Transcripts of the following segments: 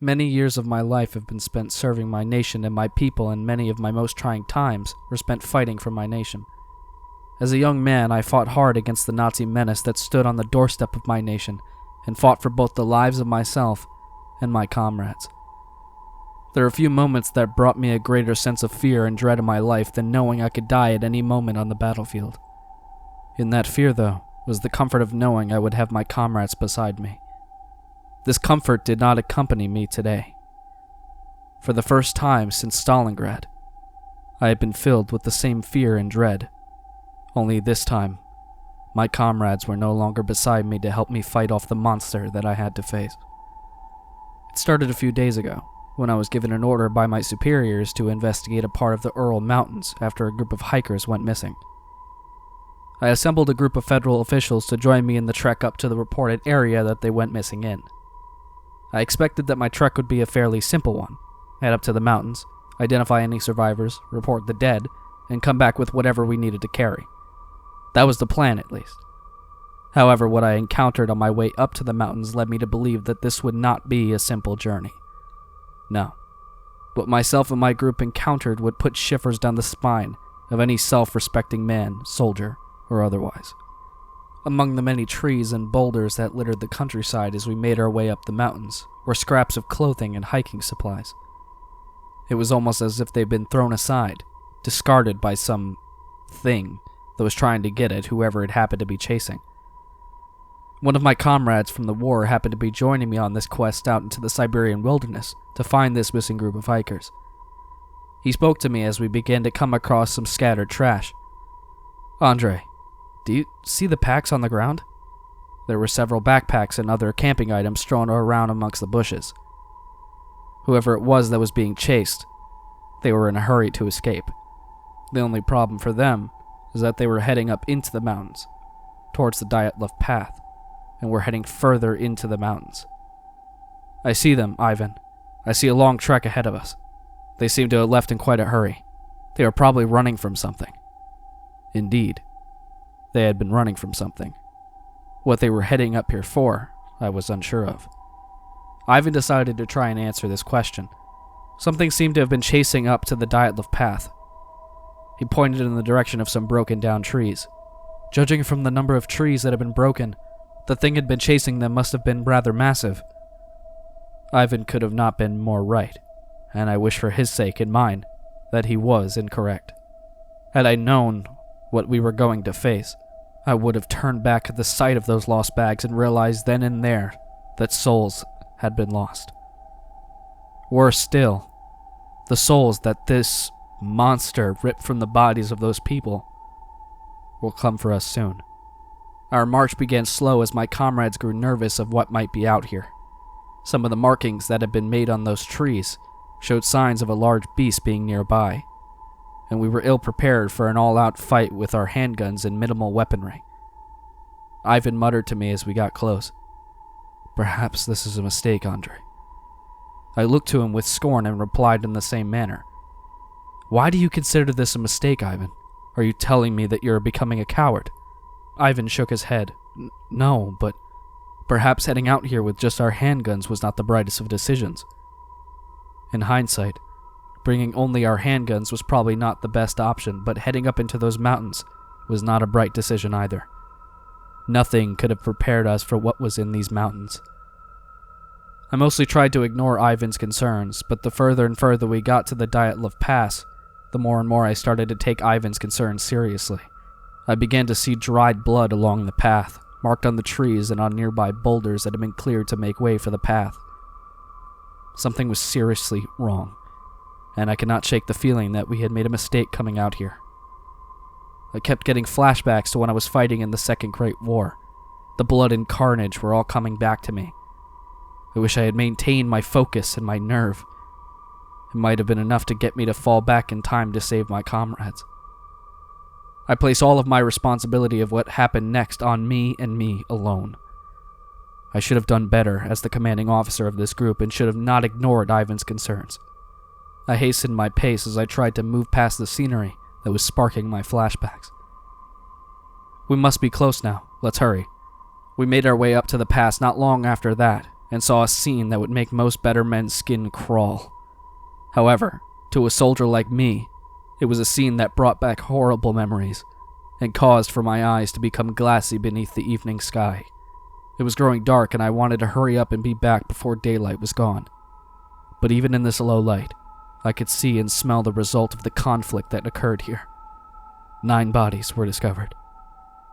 Many years of my life have been spent serving my nation and my people, and many of my most trying times were spent fighting for my nation. As a young man, I fought hard against the Nazi menace that stood on the doorstep of my nation, and fought for both the lives of myself and my comrades. There are few moments that brought me a greater sense of fear and dread in my life than knowing I could die at any moment on the battlefield. In that fear, though, was the comfort of knowing I would have my comrades beside me. This comfort did not accompany me today. For the first time since Stalingrad, I had been filled with the same fear and dread. Only this time, my comrades were no longer beside me to help me fight off the monster that I had to face. It started a few days ago, when I was given an order by my superiors to investigate a part of the Ural Mountains after a group of hikers went missing. I assembled a group of federal officials to join me in the trek up to the reported area that they went missing in. I expected that my trek would be a fairly simple one. Head up to the mountains, identify any survivors, report the dead, and come back with whatever we needed to carry. That was the plan, at least. However, what I encountered on my way up to the mountains led me to believe that this would not be a simple journey. No. What myself and my group encountered would put shivers down the spine of any self-respecting man, soldier, or otherwise. Among the many trees and boulders that littered the countryside as we made our way up the mountains were scraps of clothing and hiking supplies. It was almost as if they'd been thrown aside, discarded by some thing that was trying to get at whoever it happened to be chasing. One of my comrades from the war happened to be joining me on this quest out into the Siberian Wilderness to find this missing group of hikers. He spoke to me as we began to come across some scattered trash. "Andre, do you see the packs on the ground?" There were several backpacks and other camping items strewn around amongst the bushes. Whoever it was that was being chased, they were in a hurry to escape. The only problem for them is that they were heading up into the mountains, towards the Dyatlov Pass, and were heading further into the mountains. "I see them, Ivan. I see a long trek ahead of us. They seem to have left in quite a hurry. They are probably running from something." Indeed, they had been running from something. What they were heading up here for, I was unsure of. Ivan decided to try and answer this question. Something seemed to have been chasing up to the Dyatlov Pass. He pointed in the direction of some broken down trees. Judging from the number of trees that had been broken, the thing had been chasing them must have been rather massive. Ivan could have not been more right, and I wish for his sake and mine that he was incorrect. Had I known what we were going to face, I would have turned back at the sight of those lost bags and realized then and there that souls had been lost. Worse still, the souls that this monster ripped from the bodies of those people will come for us soon. Our march began slow as my comrades grew nervous of what might be out here. Some of the markings that had been made on those trees showed signs of a large beast being nearby, and we were ill-prepared for an all-out fight with our handguns and minimal weaponry. Ivan muttered to me as we got close, "Perhaps this is a mistake, Andre." I looked to him with scorn and replied in the same manner. "Why do you consider this a mistake, Ivan? Are you telling me that you're becoming a coward?" Ivan shook his head. "No, but perhaps heading out here with just our handguns was not the brightest of decisions. In hindsight, bringing only our handguns was probably not the best option, but heading up into those mountains was not a bright decision either. Nothing could have prepared us for what was in these mountains." I mostly tried to ignore Ivan's concerns, but the further and further we got to the Dyatlov Pass, the more and more I started to take Ivan's concerns seriously. I began to see dried blood along the path, marked on the trees and on nearby boulders that had been cleared to make way for the path. Something was seriously wrong, and I could not shake the feeling that we had made a mistake coming out here. I kept getting flashbacks to when I was fighting in the Second Great War. The blood and carnage were all coming back to me. I wish I had maintained my focus and my nerve. It might have been enough to get me to fall back in time to save my comrades. I place all of my responsibility of what happened next on me and me alone. I should have done better as the commanding officer of this group and should have not ignored Ivan's concerns. I hastened my pace as I tried to move past the scenery that was sparking my flashbacks. "We must be close now. Let's hurry." We made our way up to the pass not long after that, and saw a scene that would make most better men's skin crawl. However, to a soldier like me, it was a scene that brought back horrible memories and caused for my eyes to become glassy beneath the evening sky. It was growing dark and I wanted to hurry up and be back before daylight was gone. But even in this low light, I could see and smell the result of the conflict that occurred here. 9 bodies were discovered.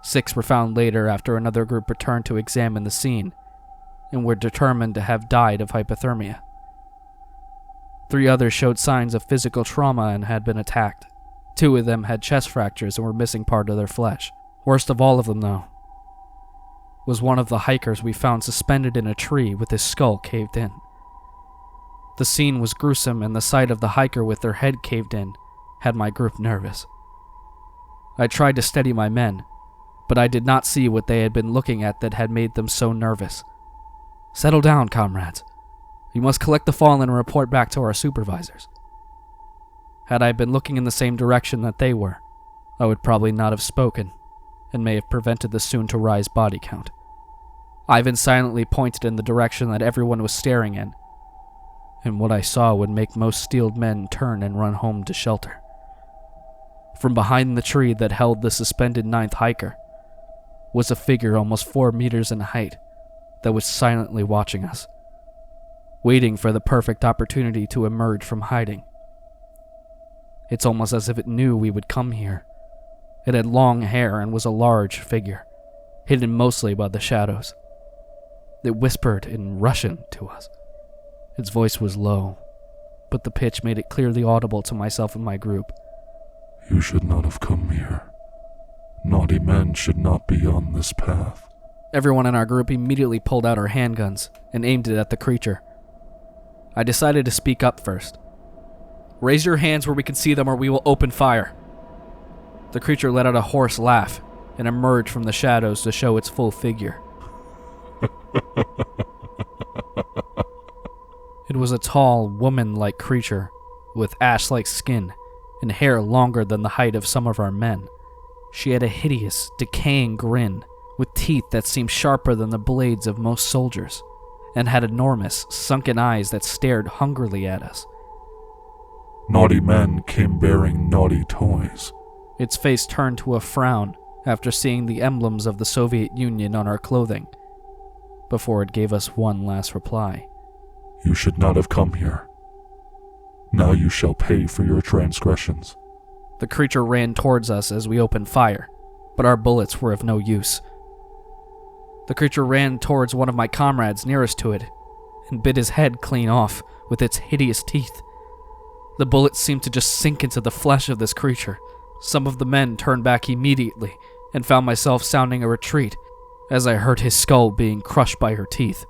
6 were found later after another group returned to examine the scene and were determined to have died of hypothermia. 3 others showed signs of physical trauma and had been attacked. 2 of them had chest fractures and were missing part of their flesh. Worst of all of them, though, was one of the hikers we found suspended in a tree with his skull caved in. The scene was gruesome, and the sight of the hiker with their head caved in had my group nervous. I tried to steady my men, but I did not see what they had been looking at that had made them so nervous. "Settle down, comrades. We must collect the fallen and report back to our supervisors." Had I been looking in the same direction that they were, I would probably not have spoken, and may have prevented the soon-to-rise body count. Ivan silently pointed in the direction that everyone was staring in, and what I saw would make most steeled men turn and run home to shelter. From behind the tree that held the suspended 9th hiker was a figure almost 4 meters in height that was silently watching us, waiting for the perfect opportunity to emerge from hiding. It's almost as if it knew we would come here. It had long hair and was a large figure, hidden mostly by the shadows. It whispered in Russian to us. Its voice was low, but the pitch made it clearly audible to myself and my group. "You should not have come here. Naughty men should not be on this path." Everyone in our group immediately pulled out our handguns and aimed it at the creature. I decided to speak up first. "Raise your hands where we can see them or we will open fire." The creature let out a hoarse laugh and emerged from the shadows to show its full figure. It was a tall, woman-like creature with ash-like skin and hair longer than the height of some of our men. She had a hideous, decaying grin with teeth that seemed sharper than the blades of most soldiers, and had enormous, sunken eyes that stared hungrily at us. "Naughty men came bearing naughty toys." Its face turned to a frown after seeing the emblems of the Soviet Union on our clothing, before it gave us one last reply. "You should not have come here. Now you shall pay for your transgressions." The creature ran towards us as we opened fire, but our bullets were of no use. The creature ran towards one of my comrades nearest to it and bit his head clean off with its hideous teeth. The bullets seemed to just sink into the flesh of this creature. Some of the men turned back immediately and found myself sounding a retreat as I heard his skull being crushed by her teeth.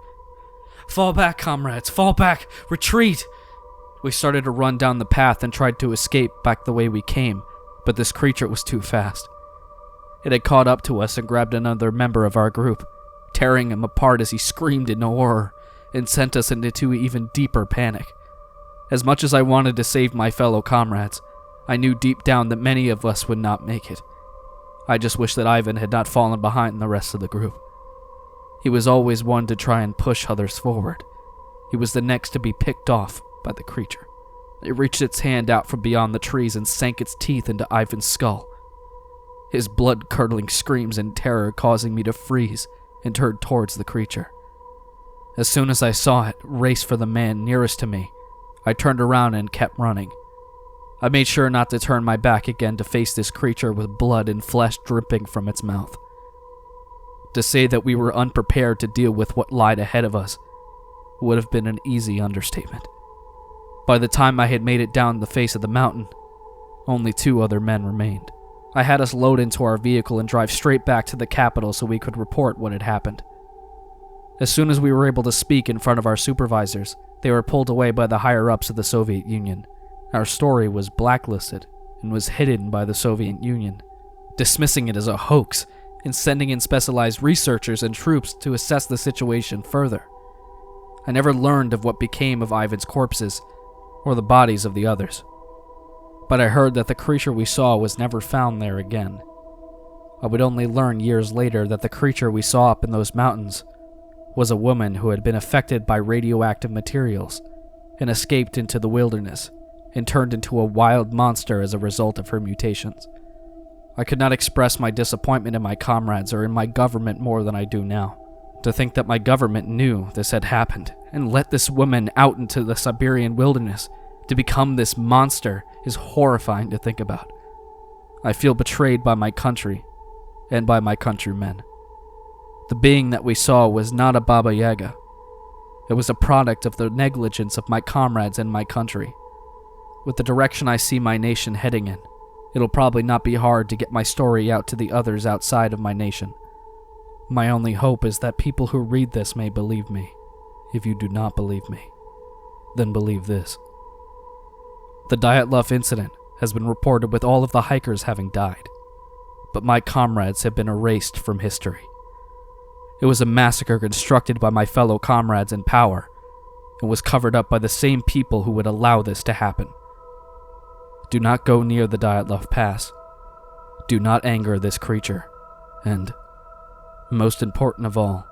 "Fall back, comrades, fall back, retreat!" We started to run down the path and tried to escape back the way we came, but this creature was too fast. It had caught up to us and grabbed another member of our group, tearing him apart as he screamed in horror and sent us into even deeper panic. As much as I wanted to save my fellow comrades, I knew deep down that many of us would not make it. I just wished that Ivan had not fallen behind the rest of the group. He was always one to try and push others forward. He was the next to be picked off by the creature. It reached its hand out from beyond the trees and sank its teeth into Ivan's skull, his blood-curdling screams in terror causing me to freeze and turn towards the creature. As soon as I saw it race for the man nearest to me, I turned around and kept running. I made sure not to turn my back again to face this creature with blood and flesh dripping from its mouth. To say that we were unprepared to deal with what lied ahead of us would have been an easy understatement. By the time I had made it down the face of the mountain, only 2 other men remained. I had us load into our vehicle and drive straight back to the capital so we could report what had happened. As soon as we were able to speak in front of our supervisors, they were pulled away by the higher-ups of the Soviet Union. Our story was blacklisted and was hidden by the Soviet Union, dismissing it as a hoax and sending in specialized researchers and troops to assess the situation further. I never learned of what became of Ivan's corpses or the bodies of the others, but I heard that the creature we saw was never found there again. I would only learn years later that the creature we saw up in those mountains was a woman who had been affected by radioactive materials and escaped into the wilderness and turned into a wild monster as a result of her mutations. I could not express my disappointment in my comrades or in my government more than I do now. To think that my government knew this had happened and let this woman out into the Siberian wilderness to become this monster is horrifying to think about. I feel betrayed by my country and by my countrymen. The being that we saw was not a Baba Yaga. It was a product of the negligence of my comrades and my country. With the direction I see my nation heading in, it'll probably not be hard to get my story out to the others outside of my nation. My only hope is that people who read this may believe me. If you do not believe me, then believe this. The Dyatlov incident has been reported with all of the hikers having died, but my comrades have been erased from history. It was a massacre constructed by my fellow comrades in power, and was covered up by the same people who would allow this to happen. Do not go near the Dyatlov Pass. Do not anger this creature, and, most important of all,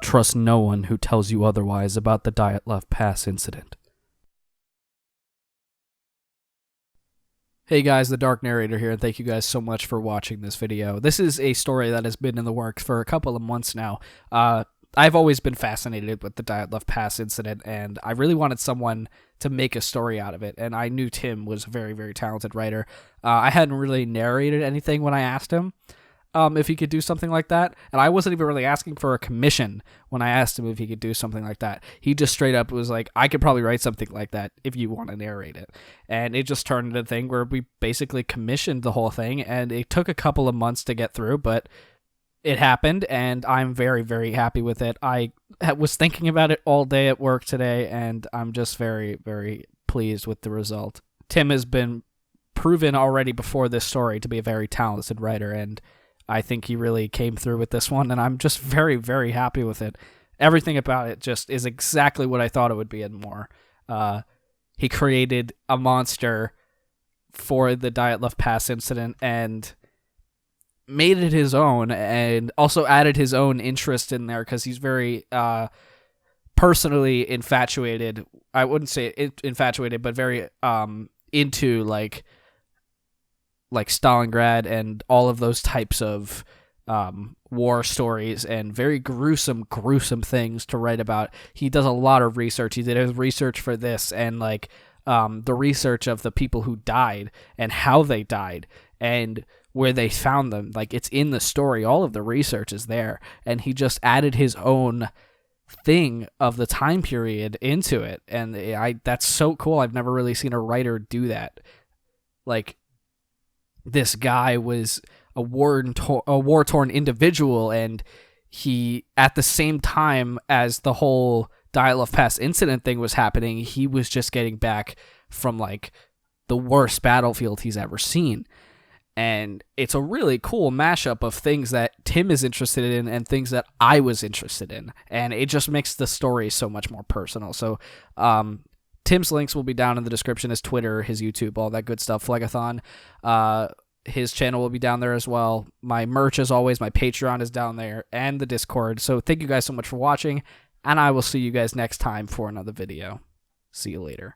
trust no one who tells you otherwise about the Dyatlov Pass Incident. Hey guys, the Dark Narrator here, and thank you guys so much for watching this video. This is a story that has been in the works for a couple of months now. I've always been fascinated with the Dyatlov Pass Incident, and I really wanted someone to make a story out of it, and I knew Tim was a very, very talented writer. I hadn't really narrated anything when I asked him if he could do something like that, and I wasn't even really asking for a commission when I asked him if he could do something like that. He just straight up was like, I could probably write something like that if you want to narrate it. And it just turned into a thing where we basically commissioned the whole thing, and it took a couple of months to get through, but it happened, and I'm very, very happy with it. I was thinking about it all day at work today, and I'm just very, very pleased with the result. Tim has been proven already before this story to be a very talented writer, and I think he really came through with this one, and I'm just very, very happy with it. Everything about it just is exactly what I thought it would be and more. He created a monster for the Dyatlov Pass Incident and made it his own, and also added his own interest in there because he's very personally infatuated. I wouldn't say infatuated, but very into like Stalingrad and all of those types of war stories and very gruesome things to write about. He does a lot of research. He did his research for this, and like the research of the people who died and how they died and where they found them. Like, it's in the story. All of the research is there, and he just added his own thing of the time period into it, and that's so cool. I've never really seen a writer do that. Like, this guy was a war-torn individual, and he, at the same time as the whole Dyatlov Pass Incident thing was happening, he was just getting back from like the worst battlefield he's ever seen. And it's a really cool mashup of things that Tim is interested in and things that I was interested in, and it just makes the story so much more personal. So Tim's links will be down in the description, his Twitter, his YouTube, all that good stuff. Phlegethon, his channel will be down there as well. My merch, as always, my Patreon is down there, and the Discord. So thank you guys so much for watching, and I will see you guys next time for another video. See you later.